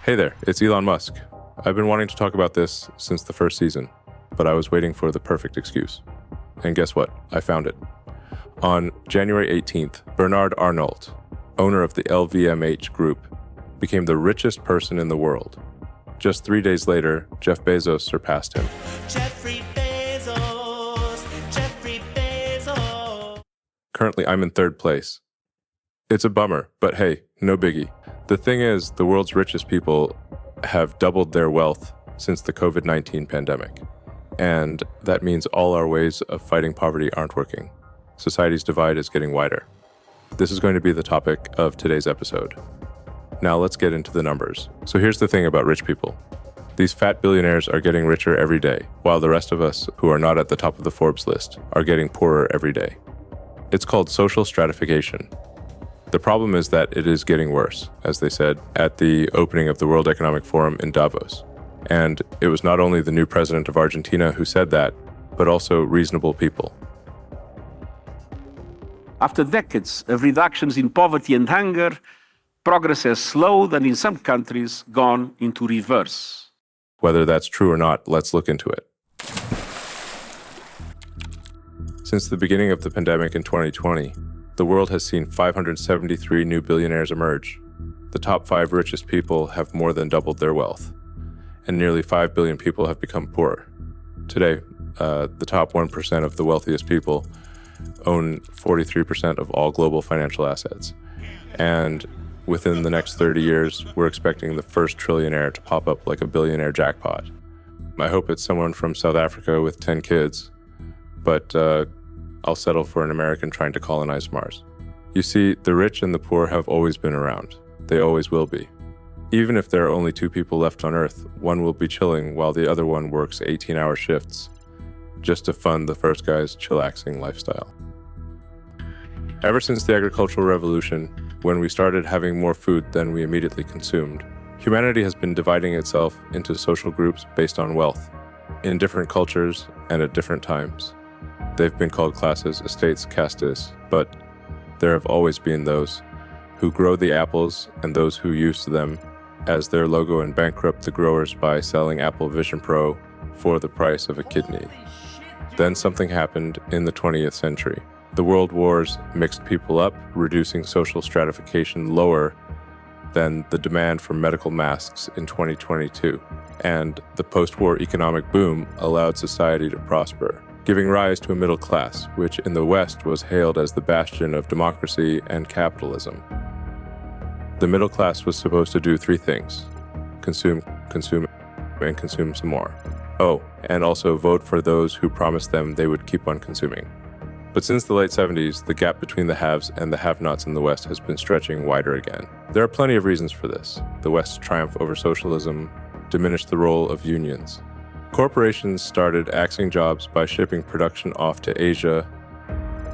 Hey there, it's Elon Musk. I've been wanting to talk about this since the first season, but I was waiting for the perfect excuse. And guess what? I found it. On January 18th, Bernard Arnault, owner of the LVMH group, became the richest person in the world. Just 3 days later, Jeff Bezos surpassed him. Jeffrey Bezos, Jeffrey Bezos. Currently, I'm in third place. It's a bummer, but hey, no biggie. The thing is, the world's richest people have doubled their wealth since the COVID-19 pandemic. And that means all our ways of fighting poverty aren't working. Society's divide is getting wider. This is going to be the topic of today's episode. Now let's get into the numbers. So here's the thing about rich people. These fat billionaires are getting richer every day, while the rest of us who are not at the top of the Forbes list are getting poorer every day. It's called social stratification. The problem is that it is getting worse, as they said at the opening of the World Economic Forum in Davos. And it was not only the new president of Argentina who said that, but also reasonable people. After decades of reductions in poverty and hunger, progress has slowed and in some countries gone into reverse. Whether that's true or not, let's look into it. Since the beginning of the pandemic in 2020, the world has seen 573 new billionaires emerge. The top 5 richest people have more than doubled their wealth, and nearly 5 billion people have become poorer. Today, the top 1% of the wealthiest people own 43% of all global financial assets. And within the next 30 years, we're expecting the first trillionaire to pop up like a billionaire jackpot. I hope it's someone from South Africa with 10 kids, but I'll settle for an American trying to colonize Mars. You see, the rich and the poor have always been around. They always will be. Even if there are only 2 people left on Earth, one will be chilling while the other one works 18-hour shifts just to fund the first guy's chillaxing lifestyle. Ever since the agricultural revolution, when we started having more food than we immediately consumed, humanity has been dividing itself into social groups based on wealth, in different cultures and at different times. They've been called classes, estates, castes, but there have always been those who grow the apples and those who use them as their logo and bankrupt the growers by selling Apple Vision Pro for the price of a kidney. Then something happened in the 20th century. The world wars mixed people up, reducing social stratification lower than the demand for medical masks in 2022. And the post-war economic boom allowed society to prosper, giving rise to a middle class, which in the West was hailed as the bastion of democracy and capitalism. The middle class was supposed to do 3 things: consume, and consume some more. Oh, and also vote for those who promised them they would keep on consuming. But since the late 70s, the gap between the haves and the have-nots in the West has been stretching wider again. There are plenty of reasons for this. The West's triumph over socialism diminished the role of unions. Corporations started axing jobs by shipping production off to Asia.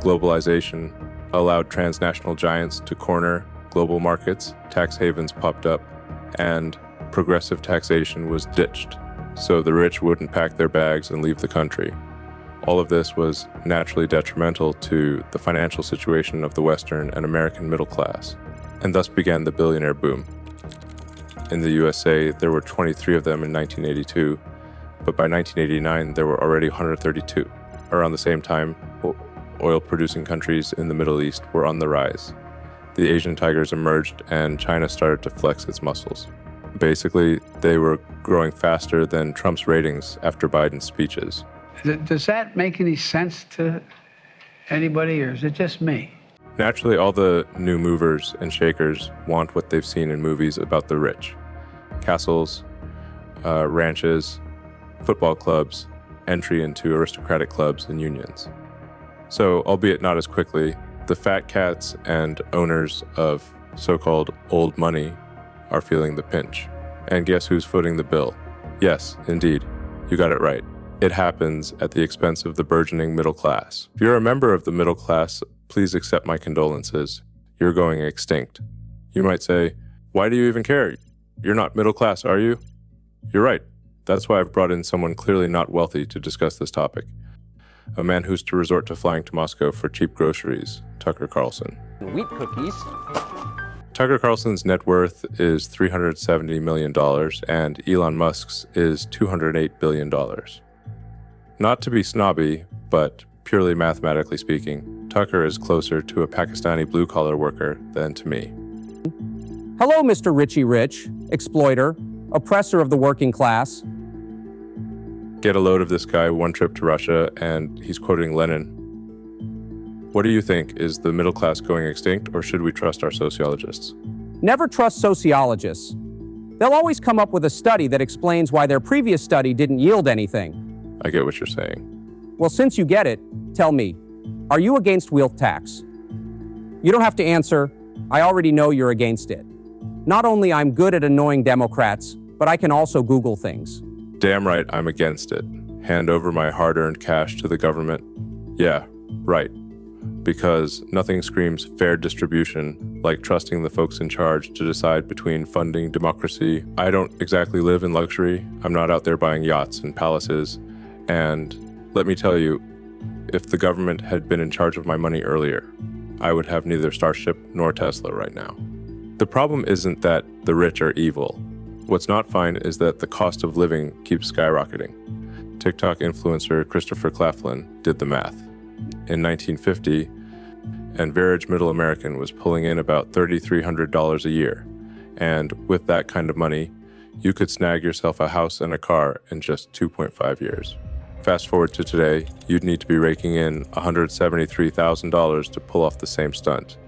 Globalization allowed transnational giants to corner global markets. Tax havens popped up, and progressive taxation was ditched, so the rich wouldn't pack their bags and leave the country. All of this was naturally detrimental to the financial situation of the Western and American middle class, and thus began the billionaire boom. In the USA, there were 23 of them in 1982, but by 1989, there were already 132. Around the same time, oil-producing countries in the Middle East were on the rise. The Asian tigers emerged, and China started to flex its muscles. Basically, they were growing faster than Trump's ratings after Biden's speeches. Does that make any sense to anybody, or is it just me? Naturally, all the new movers and shakers want what they've seen in movies about the rich. Castles, ranches, football clubs, entry into aristocratic clubs and unions. So, albeit not as quickly, the fat cats and owners of so-called old money are feeling the pinch. And guess who's footing the bill? Yes, indeed, you got it right. It happens at the expense of the burgeoning middle class. If you're a member of the middle class, please accept my condolences. You're going extinct. You might say, why do you even care? You're not middle class, are you? You're right. That's why I've brought in someone clearly not wealthy to discuss this topic. A man who's to resort to flying to Moscow for cheap groceries, Tucker Carlson. Wheat cookies. Tucker Carlson's net worth is $370 million, and Elon Musk's is $208 billion. Not to be snobby, but purely mathematically speaking, Tucker is closer to a Pakistani blue-collar worker than to me. Hello, Mr. Richie Rich, exploiter, oppressor of the working class. Get a load of this guy, one trip to Russia, and he's quoting Lenin. What do you think? Is the middle class going extinct, or should we trust our sociologists? Never trust sociologists. They'll always come up with a study that explains why their previous study didn't yield anything. I get what you're saying. Well, since you get it, tell me, are you against wealth tax? You don't have to answer. I already know you're against it. Not only I'm good at annoying Democrats, but I can also Google things. Damn right, I'm against it. Hand over my hard-earned cash to the government. Yeah, right. Because nothing screams fair distribution like trusting the folks in charge to decide between funding democracy. I don't exactly live in luxury. I'm not out there buying yachts and palaces. And let me tell you, if the government had been in charge of my money earlier, I would have neither Starship nor Tesla right now. The problem isn't that the rich are evil. What's not fine is that the cost of living keeps skyrocketing. TikTok influencer Christopher Claflin did the math. In 1950, an average middle American was pulling in about $3,300 a year. And with that kind of money, you could snag yourself a house and a car in just 2.5 years. Fast forward to today, you'd need to be raking in $173,000 to pull off the same stunt.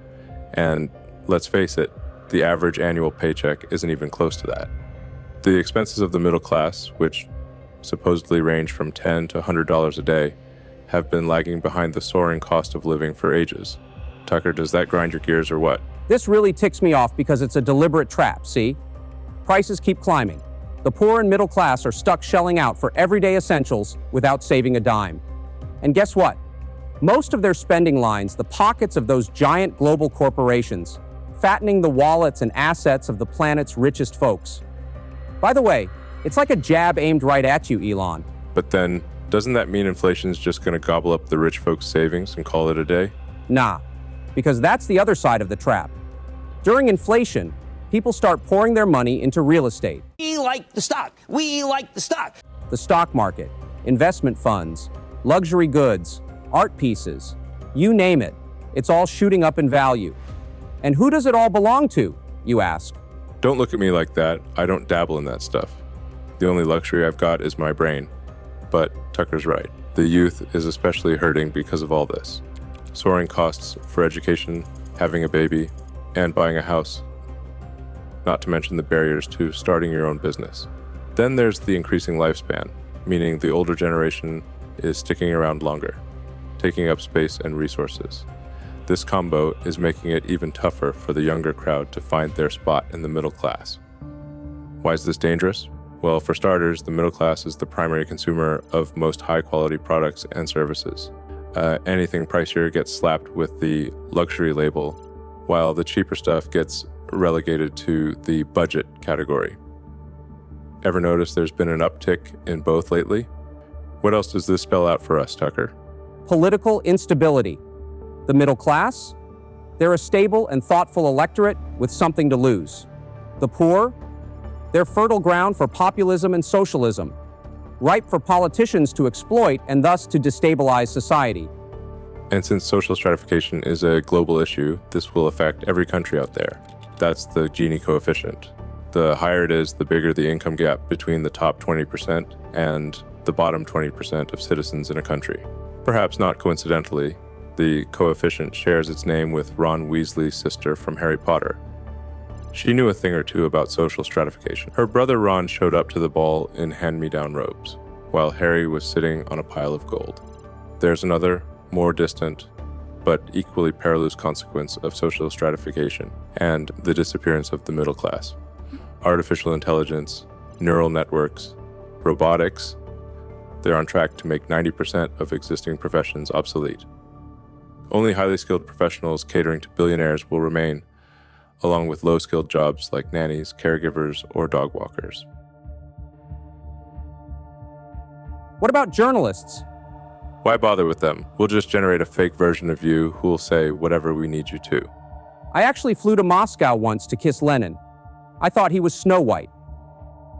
And let's face it, the average annual paycheck isn't even close to that. The expenses of the middle class, which supposedly range from $10 to $100 a day, have been lagging behind the soaring cost of living for ages. Tucker, does that grind your gears or what? This really ticks me off because it's a deliberate trap, see? Prices keep climbing. The poor and middle class are stuck shelling out for everyday essentials without saving a dime. And guess what? Most of their spending lines, the pockets of those giant global corporations, fattening the wallets and assets of the planet's richest folks. By the way, it's like a jab aimed right at you, Elon. But then, doesn't that mean inflation's just going to gobble up the rich folks' savings and call it a day? Nah, because that's the other side of the trap. During inflation, people start pouring their money into real estate. We like the stock. We like the stock. The stock market, investment funds, luxury goods, art pieces, you name it. It's all shooting up in value. And who does it all belong to, you ask? Don't look at me like that. I don't dabble in that stuff. The only luxury I've got is my brain. But Tucker's right. The youth is especially hurting because of all this. Soaring costs for education, having a baby, and buying a house. Not to mention the barriers to starting your own business. Then there's the increasing lifespan, meaning the older generation is sticking around longer, taking up space and resources. This combo is making it even tougher for the younger crowd to find their spot in the middle class. Why is this dangerous? Well, for starters, the middle class is the primary consumer of most high-quality products and services. Anything pricier gets slapped with the luxury label, while the cheaper stuff gets relegated to the budget category. Ever notice there's been an uptick in both lately? What else does this spell out for us, Tucker? Political instability. The middle class? They're a stable and thoughtful electorate with something to lose. The poor? They're fertile ground for populism and socialism, ripe for politicians to exploit and thus to destabilize society. And since social stratification is a global issue, this will affect every country out there. That's the Gini coefficient. The higher it is, the bigger the income gap between the top 20% and the bottom 20% of citizens in a country. Perhaps not coincidentally, the coefficient shares its name with Ron Weasley's sister from Harry Potter. She knew a thing or two about social stratification. Her brother Ron showed up to the ball in hand-me-down robes, while Harry was sitting on a pile of gold. There's another, more distant, but equally perilous consequence of social stratification and the disappearance of the middle class. Artificial intelligence, neural networks, robotics, they're on track to make 90% of existing professions obsolete. Only highly skilled professionals catering to billionaires will remain, along with low-skilled jobs like nannies, caregivers, or dog walkers. What about journalists? Why bother with them? We'll just generate a fake version of you who will say whatever we need you to. I actually flew to Moscow once to kiss Lenin. I thought he was Snow White.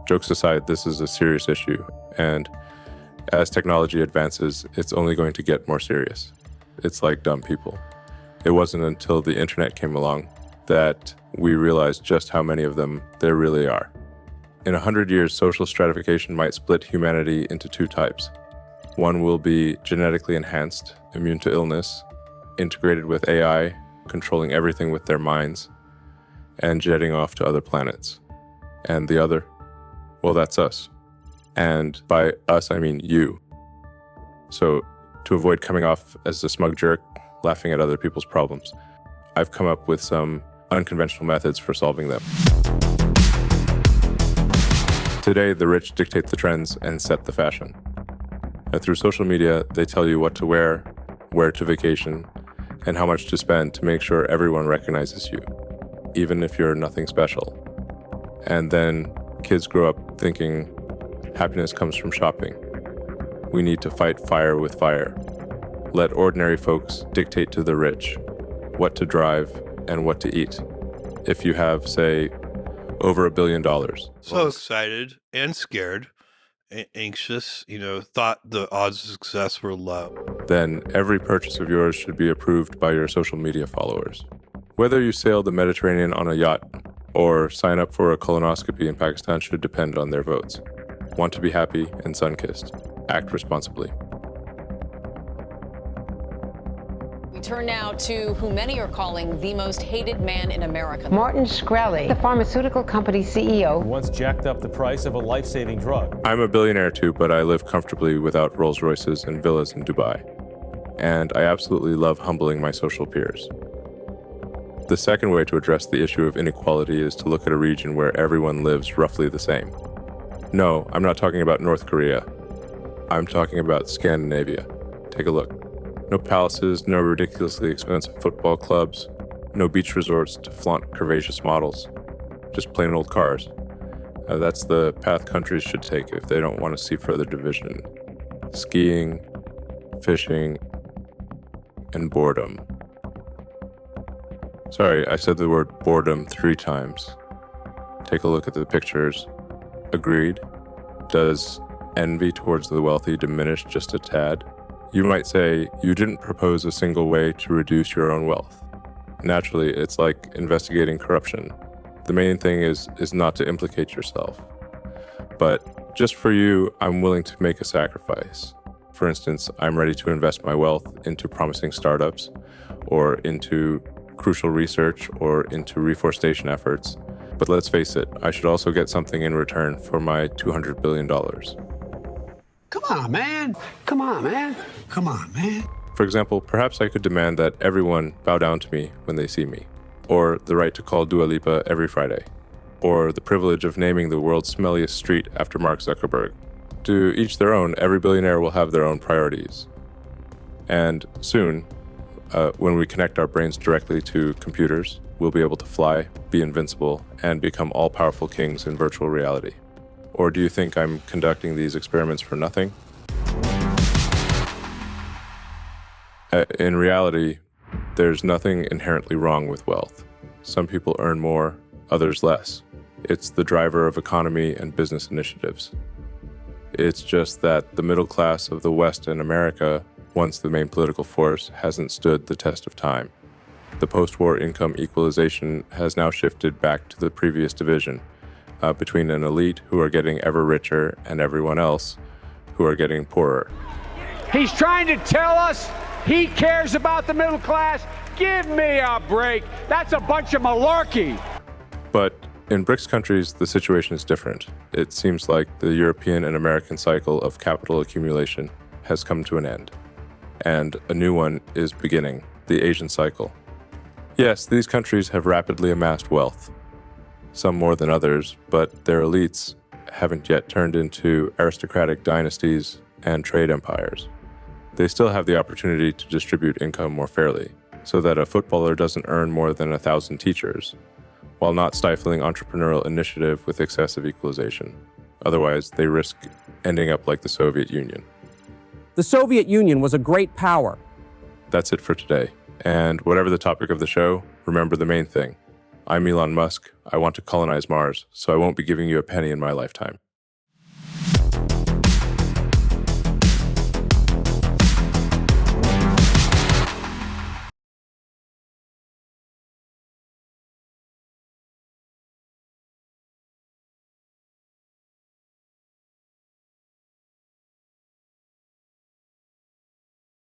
Jokes aside, this is a serious issue, and as technology advances, it's only going to get more serious. It's like dumb people. It wasn't until the internet came along that we realized just how many of them there really are. In 100 years, social stratification might split humanity into two types. One will be genetically enhanced, immune to illness, integrated with AI, controlling everything with their minds, and jetting off to other planets. And the other, well, that's us. And by us, I mean you. So to avoid coming off as a smug jerk, laughing at other people's problems, I've come up with some unconventional methods for solving them. Today, the rich dictate the trends and set the fashion. And through social media, they tell you what to wear, where to vacation, and how much to spend to make sure everyone recognizes you, even if you're nothing special. And then kids grow up thinking happiness comes from shopping. We need to fight fire with fire. Let ordinary folks dictate to the rich what to drive and what to eat. If you have, say, over $1 billion. So excited and scared, anxious, thought the odds of success were low. Then every purchase of yours should be approved by your social media followers. Whether you sail the Mediterranean on a yacht or sign up for a colonoscopy in Pakistan should depend on their votes. Want to be happy and sun-kissed. Act responsibly. We turn now to who many are calling the most hated man in America. Martin Shkreli, the pharmaceutical company CEO. Once jacked up the price of a life-saving drug. I'm a billionaire too, but I live comfortably without Rolls Royces and villas in Dubai. And I absolutely love humbling my social peers. The second way to address the issue of inequality is to look at a region where everyone lives roughly the same. No, I'm not talking about North Korea. I'm talking about Scandinavia. Take a look. No palaces, no ridiculously expensive football clubs, no beach resorts to flaunt curvaceous models. Just plain old cars. That's the path countries should take if they don't want to see further division. Skiing, fishing, and boredom. Sorry, I said the word boredom 3 times. Take a look at the pictures. Agreed? Does envy towards the wealthy diminish just a tad? You might say you didn't propose a single way to reduce your own wealth. Naturally, it's like investigating corruption. The main thing is not to implicate yourself. But just for you, I'm willing to make a sacrifice. For instance, I'm ready to invest my wealth into promising startups, or into crucial research, or into reforestation efforts. But let's face it, I should also get something in return for my $200 billion. Come on, man. Come on, man. Come on, man. For example, perhaps I could demand that everyone bow down to me when they see me, or the right to call Dua Lipa every Friday, or the privilege of naming the world's smelliest street after Mark Zuckerberg. To each their own, every billionaire will have their own priorities. And soon, when we connect our brains directly to computers, we'll be able to fly, be invincible, and become all-powerful kings in virtual reality. Or do you think I'm conducting these experiments for nothing? In reality, there's nothing inherently wrong with wealth. Some people earn more, others less. It's the driver of economy and business initiatives. It's just that the middle class of the West and America, once the main political force, hasn't stood the test of time. The post-war income equalization has now shifted back to the previous division, between an elite who are getting ever richer and everyone else who are getting poorer. He's trying to tell us he cares about the middle class? Give me a break. That's a bunch of malarkey. But in BRICS countries, the situation is different. It seems like the European and American cycle of capital accumulation has come to an end, and a new one is beginning, the Asian cycle. Yes, these countries have rapidly amassed wealth, some more than others, but their elites haven't yet turned into aristocratic dynasties and trade empires. They still have the opportunity to distribute income more fairly, so that a footballer doesn't earn more than 1,000 teachers, while not stifling entrepreneurial initiative with excessive equalization. Otherwise, they risk ending up like the Soviet Union. The Soviet Union was a great power. That's it for today, And whatever the topic of the show, remember the main thing. I'm Elon Musk. I want to colonize Mars, so I won't be giving you a penny in my lifetime.